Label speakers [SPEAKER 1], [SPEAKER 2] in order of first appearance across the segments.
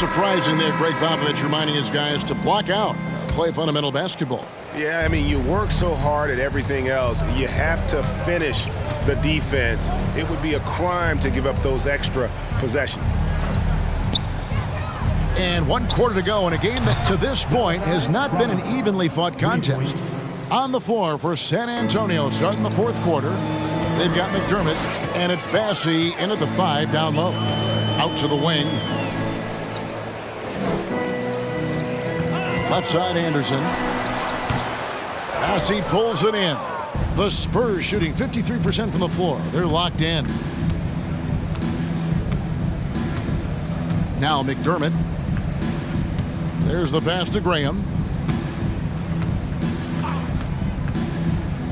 [SPEAKER 1] surprising that Greg Popovich reminding his guys to block out, play fundamental basketball.
[SPEAKER 2] Yeah, I mean, you work so hard at everything else. You have to finish the defense. It would be a crime to give up those extra possessions.
[SPEAKER 1] And 1 quarter to go in a game that to this point has not been an evenly fought contest. On the floor for San Antonio starting the 4th quarter. They've got McDermott, and it's Bassey in at the 5 down low. Out to the wing. Left side Anderson. Bassey pulls it in. The Spurs shooting 53% from the floor. They're locked in. Now McDermott. There's the pass to Graham.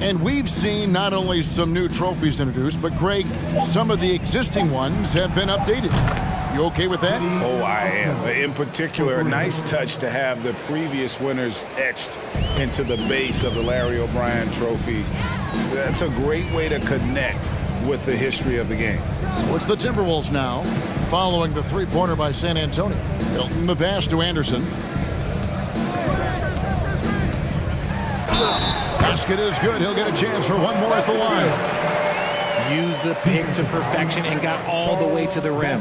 [SPEAKER 1] And we've seen not only some new trophies introduced, but Greg, some of the existing ones have been updated. You okay with that?
[SPEAKER 2] Oh, I am. In particular, a nice touch to have the previous winners etched into the base of the Larry O'Brien trophy. That's a great way to connect with the history of the game.
[SPEAKER 1] So it's the Timberwolves now, following the three-pointer by San Antonio. Hilton the pass to Anderson. Basket is good. He'll get a chance for one more at the line.
[SPEAKER 3] Used the pick to perfection and got all the way to the rim.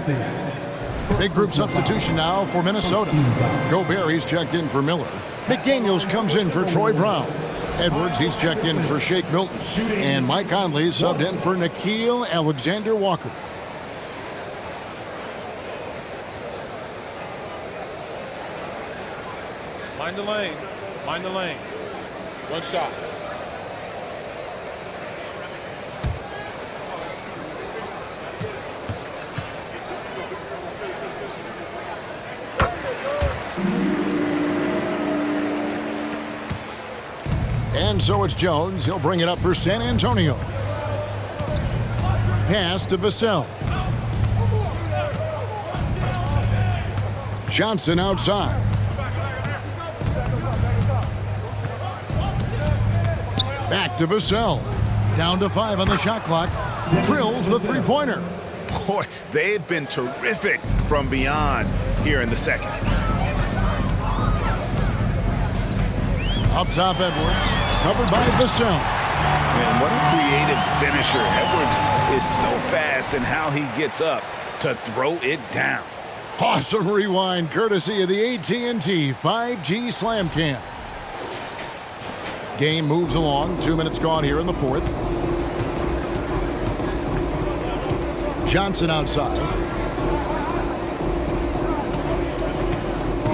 [SPEAKER 1] Big group substitution now for Minnesota. Gobert, he's checked in for Miller. McDaniels comes in for Troy Brown. Edwards, he's checked in for Shake Milton. And Mike Conley subbed in for Nickeil Alexander-Walker.
[SPEAKER 4] Mind the lanes. Mind the lanes. One shot.
[SPEAKER 1] And so it's Jones. He'll bring it up for San Antonio. Pass to Vassell. Johnson outside. Back to Vassell. Down to 5 on the shot clock. Drills the three-pointer.
[SPEAKER 2] Boy, they've been terrific from beyond here in the second.
[SPEAKER 1] Up top, Edwards. Covered by Vassell.
[SPEAKER 2] Man, what a creative finisher. Edwards is so fast in how he gets up to throw it down.
[SPEAKER 1] Awesome rewind courtesy of the AT&T 5G Slam Cam. Game moves along. 2 minutes gone here in the 4th. Johnson outside.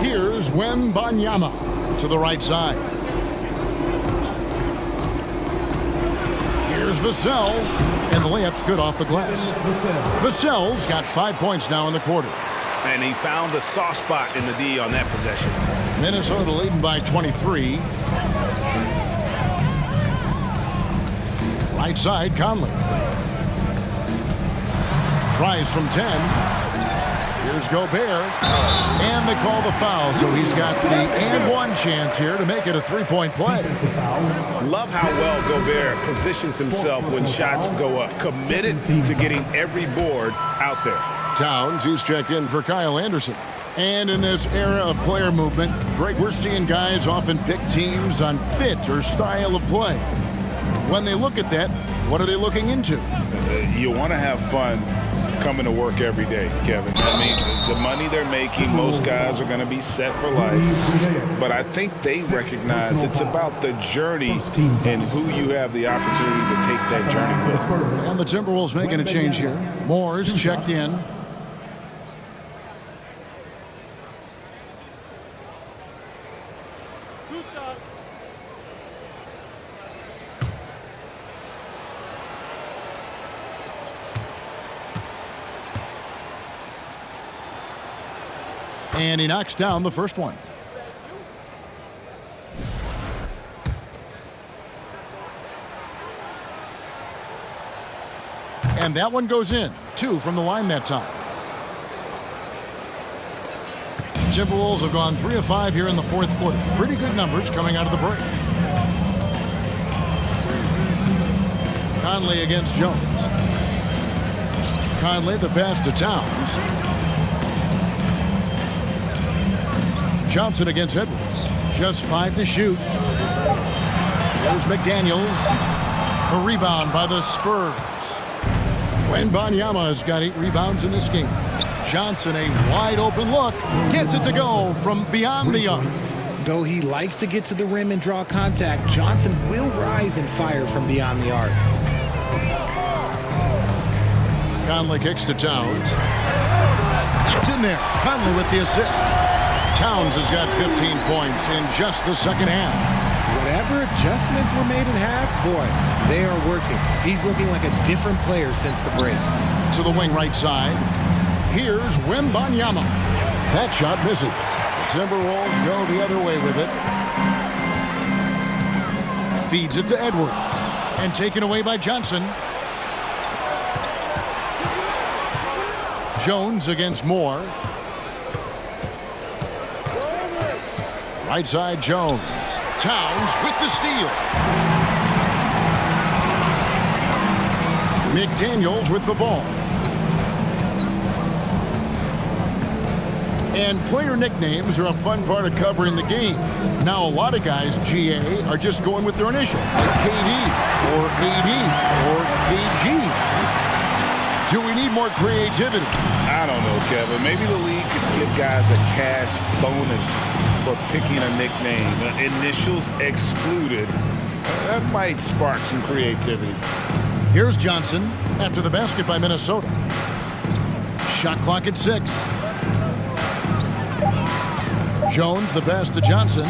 [SPEAKER 1] Here's Wembanyama to the right side. Here's Vassell, and the layup's good off the glass. Vassell's got 5 points now in the quarter.
[SPEAKER 2] And he found the soft spot in the D on that possession.
[SPEAKER 1] Minnesota leading by 23. Right side, Conley. Tries from 10. Here's Gobert. And they call the foul, so he's got the and one chance here to make it a three-point play.
[SPEAKER 2] Love how well Gobert positions himself when shots go up. Committed to getting every board out there.
[SPEAKER 1] Towns, he's checked in for Kyle Anderson. And in this era of player movement, Greg, we're seeing guys often pick teams on fit or style of play. When they look at that, what are they looking into?
[SPEAKER 2] You want to have fun coming to work every day, Kevin. I mean, the money they're making, most guys are going to be set for life. But I think they recognize it's about the journey and who you have the opportunity to take that journey with.
[SPEAKER 1] And the Timberwolves making a change here. Moore's checked in. And he knocks down the first one. And that one goes in. 2 from the line that time. Timberwolves have gone 3 of 5 here in the 4th quarter. Pretty good numbers coming out of the break. Conley against Jones. Conley the pass to Towns. Johnson against Edwards. Just 5 to shoot. There's McDaniels. A rebound by the Spurs. Wembanyama has got 8 rebounds in this game. Johnson, a wide open look. Gets it to go from beyond the arc.
[SPEAKER 3] Though he likes to get to the rim and draw contact, Johnson will rise and fire from beyond the arc.
[SPEAKER 1] Conley kicks to Towns. That's in there. Conley with the assist. Towns has got 15 points in just the second half.
[SPEAKER 3] Whatever adjustments were made at half, boy, they are working. He's looking like a different player since the break.
[SPEAKER 1] To the wing right side. Here's Wembanyama. That shot misses. The Timberwolves go the other way with it. Feeds it to Edwards. And taken away by Johnson. Jones against Moore. Right side Jones. Towns with the steal. McDaniels with the ball. And player nicknames are a fun part of covering the game. Now a lot of guys, GA, are just going with their initial, like KD or AD or KG. Do we need more creativity?
[SPEAKER 2] I don't know, Kevin. Maybe the league could give guys a cash bonus for picking a nickname. Initials excluded. That might spark some creativity.
[SPEAKER 1] Here's Johnson after the basket by Minnesota. Shot clock at 6. Jones, the pass to Johnson.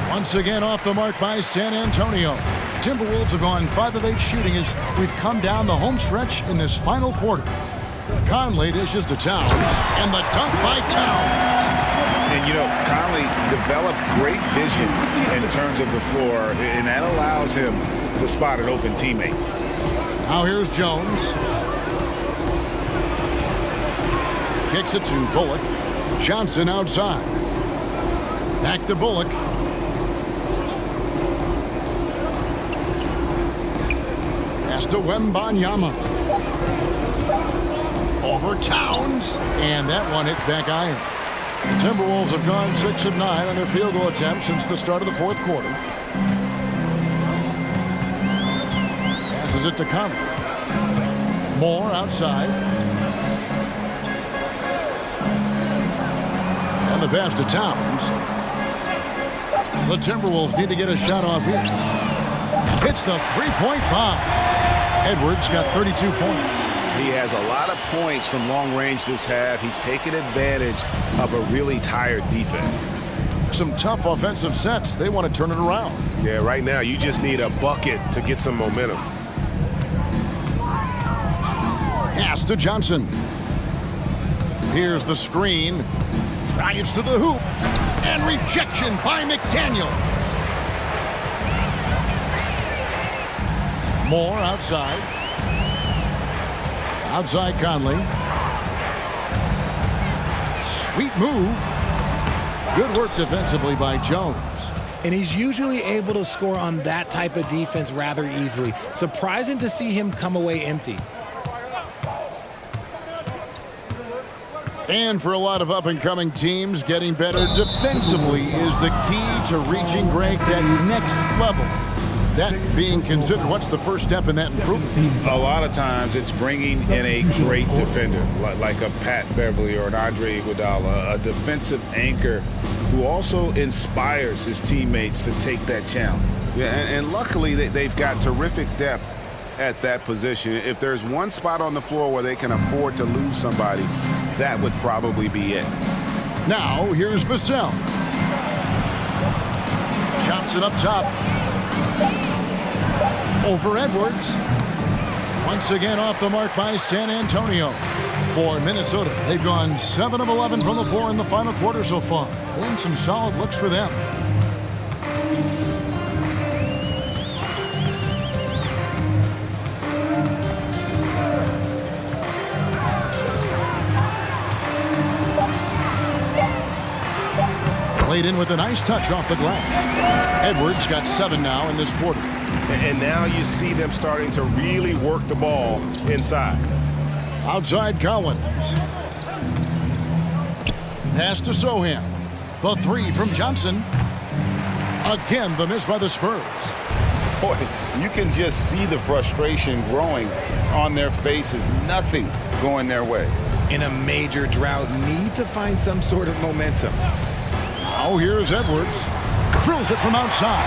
[SPEAKER 1] Once again off the mark by San Antonio. Timberwolves have gone 5 of 8 shooting as we've come down the home stretch in this final quarter. Conley dishes to Towns, and the dunk by Towns.
[SPEAKER 2] And, you know, Conley developed great vision in terms of the floor, and that allows him to spot an open teammate.
[SPEAKER 1] Now here's Jones. Kicks it to Bullock. Johnson outside. Back to Bullock. Pass to Wembanyama. Over Towns. And that one hits back iron. The Timberwolves have gone 6 of 9 on their field goal attempts since the start of the fourth quarter. Passes it to Conley. Moore outside. And the pass to Towns. The Timberwolves need to get a shot off here. Hits the three-point bomb. Edwards got 32 points.
[SPEAKER 5] He has a lot of points from long range this half. He's taken advantage of a really tired defense.
[SPEAKER 1] Some tough offensive sets. They want to turn it around.
[SPEAKER 5] Yeah, right now you just need a bucket to get some momentum.
[SPEAKER 1] Pass to Johnson. Here's the screen. Drives to the hoop. And rejection by McDaniels. Moore outside. Outside Conley. Sweet move. Good work defensively by Jones.
[SPEAKER 3] And he's usually able to score on that type of defense rather easily. Surprising to see him come away empty.
[SPEAKER 1] And for a lot of up-and-coming teams, getting better defensively is the key to reaching, Greg, that next level. That being considered, what's the first step in that improvement?
[SPEAKER 2] A lot of times it's bringing in a great defender, like a Pat Beverly or an Andre Iguodala, a defensive anchor who also inspires his teammates to take that challenge.
[SPEAKER 5] Yeah, and luckily they've got terrific depth at that position. If there's one spot on the floor where they can afford to lose somebody, that would probably be it.
[SPEAKER 1] Now, here's Vassell. Johnson up top. Over Edwards. Once again off the mark by San Antonio. For Minnesota, they've gone 7 of 11 from the floor in the final quarter so far. And some solid looks for them. Played in with a nice touch off the glass. Edwards got 7 now in this quarter.
[SPEAKER 5] And now you see them starting to really work the ball inside.
[SPEAKER 1] Outside Collins. Pass to Sohan. The three from Johnson. Again, the miss by the Spurs.
[SPEAKER 5] Boy, you can just see the frustration growing on their faces. Nothing going their way.
[SPEAKER 3] In a major drought, need to find some sort of momentum.
[SPEAKER 1] Now here's Edwards. Drills it from outside.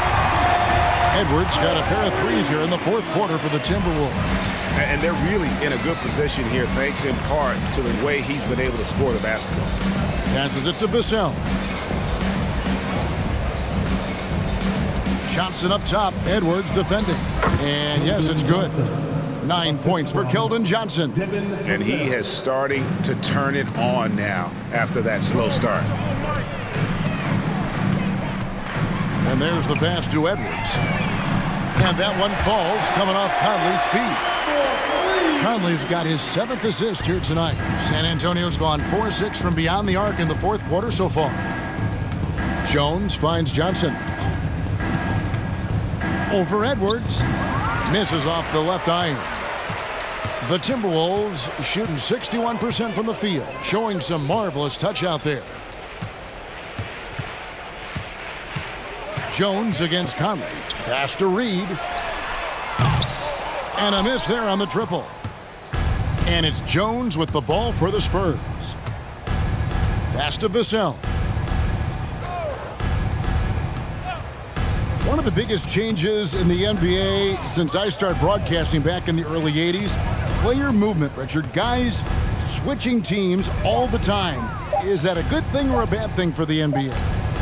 [SPEAKER 1] Edwards got a pair of threes here in the fourth quarter for the Timberwolves.
[SPEAKER 5] And they're really in a good position here, thanks in part to the way he's been able to score the basketball.
[SPEAKER 1] Passes it to Vassell. Johnson up top. Edwards defending. And yes, it's good. 9 points for Keldon Johnson.
[SPEAKER 5] And he has starting to turn it on now after that slow start.
[SPEAKER 1] And there's the pass to Edwards. And that one falls coming off Conley's feet. Conley's got his 7th assist here tonight. San Antonio's gone 4-6 from beyond the arc in the fourth quarter so far. Jones finds Johnson. Over Edwards. Misses off the left iron. The Timberwolves shooting 61% from the field, showing some marvelous touch out there. Jones against Conley. Pass to Reed. And a miss there on the triple. And it's Jones with the ball for the Spurs. Pass to Vassell. One of the biggest changes in the NBA since I started broadcasting back in the early 80s, player movement, Richard. Guys switching teams all the time. Is that a good thing or a bad thing for the NBA?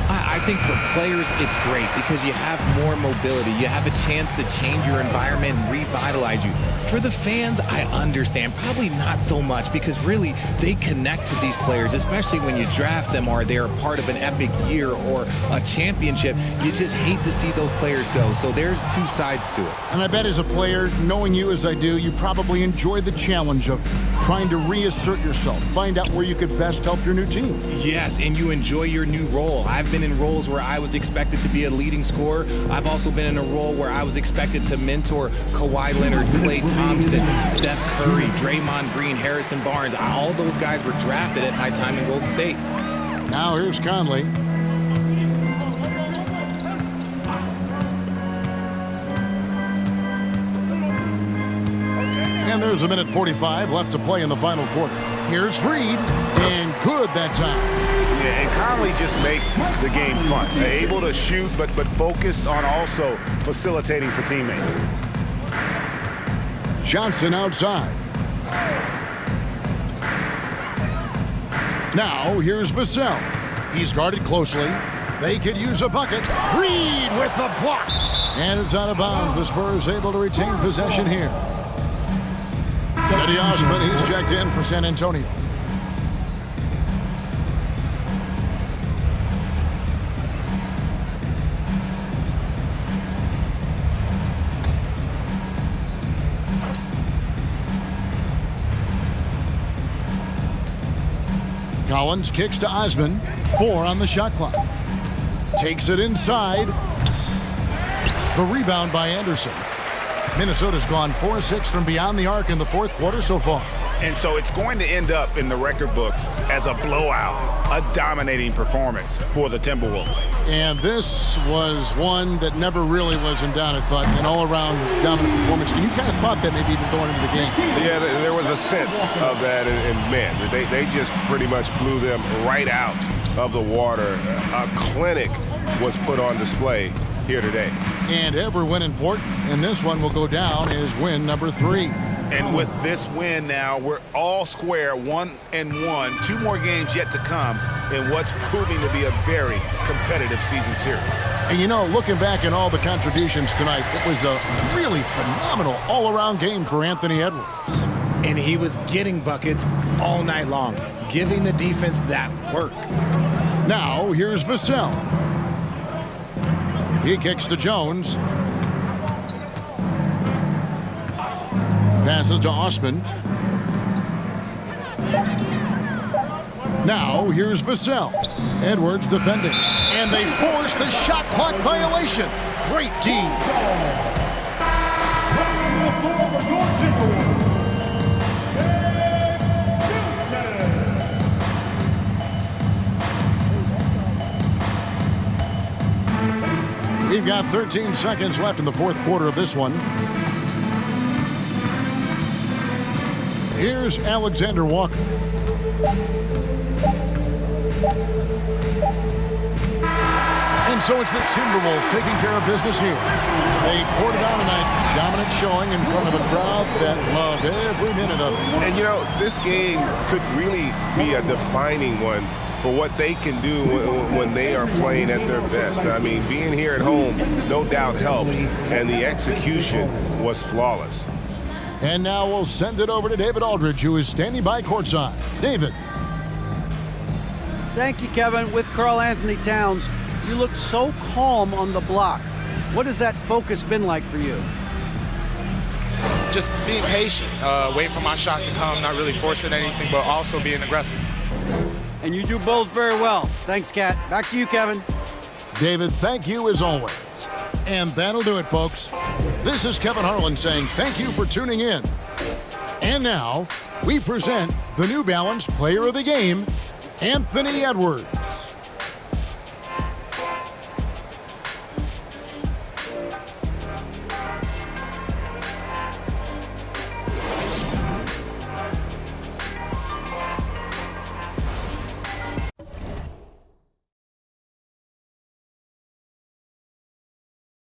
[SPEAKER 3] I think for players, it's great because you have more mobility. You have a chance to change your environment and revitalize you. For the fans, I understand. Probably not so much because really they connect to these players, especially when you draft them or they're a part of an epic year or a championship. You just hate to see those players go. So there's two sides to it.
[SPEAKER 1] And I bet as a player, knowing you as I do, you probably enjoy the challenge of trying to reassert yourself, find out where you could best help your new team.
[SPEAKER 3] Yes, and you enjoy your new role. I've been in roles where I was expected to be a leading scorer. I've also been in a role where I was expected to mentor Kawhi Leonard, Klay Thompson, Steph Curry, Draymond Green, Harrison Barnes. All those guys were drafted at my time in Golden State.
[SPEAKER 1] Now here's Conley. And there's a minute 45 left to play in the final quarter. Here's Reed, and good that time.
[SPEAKER 5] Yeah, and Conley just makes the game fun. They're able to shoot, but focused on also facilitating for teammates.
[SPEAKER 1] Johnson outside. Now here's Vassell. He's guarded closely. They could use a bucket. Reed with the block. And it's out of bounds. The Spurs able to retain possession here. Eddie Osman, he's checked in for San Antonio. Collins kicks to Osman. 4 on the shot clock. Takes it inside. The rebound by Anderson. Minnesota's gone 4-6 from beyond the arc in the fourth quarter so far.
[SPEAKER 5] And so it's going to end up in the record books as a blowout, a dominating performance for the Timberwolves.
[SPEAKER 1] And this was one that never really was in doubt, I thought, an all-around dominant performance. And you kind of thought that maybe even going into the game.
[SPEAKER 5] Yeah, there was a sense of that, and man, they just pretty much blew them right out of the water. A clinic was put on display here today.
[SPEAKER 1] And every win important, and this one will go down as win number 3.
[SPEAKER 5] And with this win now, we're all square, 1-1. 2 more games yet to come in what's proving to be a very competitive season series.
[SPEAKER 1] And you know, looking back at all the contributions tonight, it was a really phenomenal all-around game for Anthony Edwards.
[SPEAKER 3] And he was getting buckets all night long, giving the defense that work.
[SPEAKER 1] Now, here's Vassell. He kicks to Jones. Passes to Osman. Now, here's Vassell. Edwards defending. And they force the shot clock violation. Great team. We've got 13 seconds left in the fourth quarter of this one. Here's Alexander Walker. And so it's the Timberwolves taking care of business here. They poured it on tonight. Dominant showing in front of a crowd that loved every minute of it.
[SPEAKER 5] And, you know, this game could really be a defining one for what they can do when they are playing at their best. I mean, being here at home no doubt helps, and the execution was flawless.
[SPEAKER 1] And now we'll send it over to David Aldridge, who is standing by courtside. David.
[SPEAKER 6] Thank you, Kevin. With Karl Anthony Towns, you look so calm on the block. What has that focus been like for you?
[SPEAKER 7] Just being patient, waiting for my shot to come, not really forcing anything, but also being aggressive.
[SPEAKER 6] And you do both very well. Thanks, Kat. Back to you, Kevin.
[SPEAKER 1] David, thank you as always. And that'll do it, folks. This is Kevin Harlan saying thank you for tuning in. And now, we present the New Balance Player of the Game, Anthony Edwards.